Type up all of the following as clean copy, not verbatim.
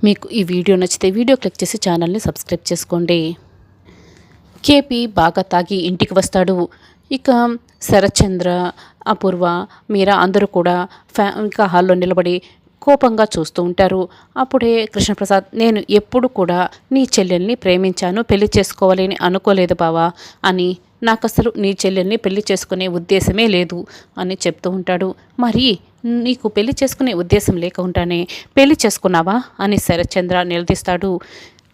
మీకు ఈ వీడియో నచ్చితే వీడియో క్లిక్ చేసి ఛానల్ని సబ్స్క్రైబ్ చేసుకోండి. కేపీ బాగా తాగి ఇంటికి వస్తాడు. ఇక శరత్చంద్ర, అపూర్వ, మీరా అందరూ కూడా ఇంకా హాల్లో నిలబడి కోపంగా చూస్తూ ఉంటారు. అప్పుడే కృష్ణప్రసాద్, నేను ఎప్పుడు కూడా నీ చెల్లెల్ని ప్రేమించాను, పెళ్లి చేసుకోవాలని అనుకోలేదు బావా అని, నాకు అసలు నీ చెల్లెల్ని పెళ్లి చేసుకునే ఉద్దేశమే లేదు అని చెప్తూ ఉంటాడు. మరి నీకు పెళ్లి చేసుకునే ఉద్దేశం లేకుండానే పెళ్లి చేసుకున్నావా అని శరత్చంద్ర నిలదీస్తాడు.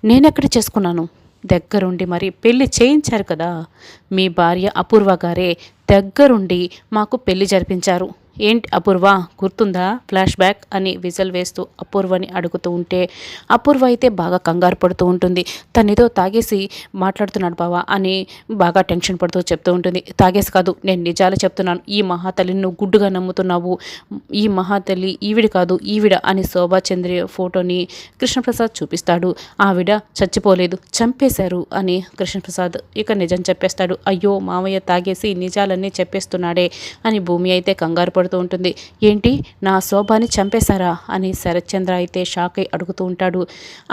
నేనెక్కడ చేసుకున్నాను? దగ్గరుండి మరి పెళ్లి చేయించారు కదా, మీ భార్య అపూర్వ గారే దగ్గరుండి మాకు పెళ్లి జరిపించారు. ఏంటి అపూర్వ, గుర్తుందా? ఫ్లాష్ బ్యాక్ అని విజల్ వేస్తూ అపూర్వని అడుగుతూ ఉంటే అపూర్వ అయితే బాగా కంగారు పడుతూ ఉంటుంది. తనేదో తాగేసి మాట్లాడుతున్నాడు బావా అని బాగా టెన్షన్ పడుతూ చెప్తూ ఉంటుంది. తాగేసి కాదు, నేను నిజాలు చెప్తున్నాను. ఈ మహాతల్లిని నువ్వు గుడ్డుగా నమ్ముతున్నావు. ఈ మహాతల్లి ఈవిడ కాదు, ఈవిడ అని శోభాచంద్రి ఫోటోని కృష్ణప్రసాద్ చూపిస్తాడు. ఆవిడ చచ్చిపోలేదు, చంపేశారు అని కృష్ణప్రసాద్ ఇక నిజం చెప్పేస్తాడు. అయ్యో మామయ్య తాగేసి నిజాలన్నీ చెప్పేస్తున్నాడే అని భూమి అయితే కంగారు పడుతూ ఉంటుంది. ఏంటి, నా శోభాని చంపేశారా అని శరత్చంద్ర అయితే షాక్ అయి అడుగుతూ ఉంటాడు.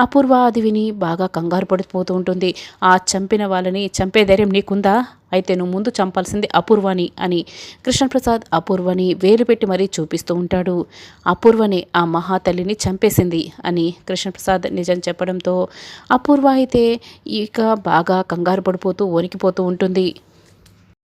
అపూర్వ అది విని బాగా కంగారు పడిపోతూ ఉంటుంది. ఆ చంపిన వాళ్ళని చంపే ధైర్యం నీకుందా? అయితే నువ్వు ముందు చంపాల్సింది అపూర్వని అని కృష్ణప్రసాద్ అపూర్వని వేలు పెట్టి మరీ చూపిస్తూ ఉంటాడు. అపూర్వని ఆ మహాతల్లిని చంపేసింది అని కృష్ణప్రసాద్ నిజం చెప్పడంతో అపూర్వ అయితే ఇక బాగా కంగారు పడిపోతూ వణికిపోతూ ఉంటుంది.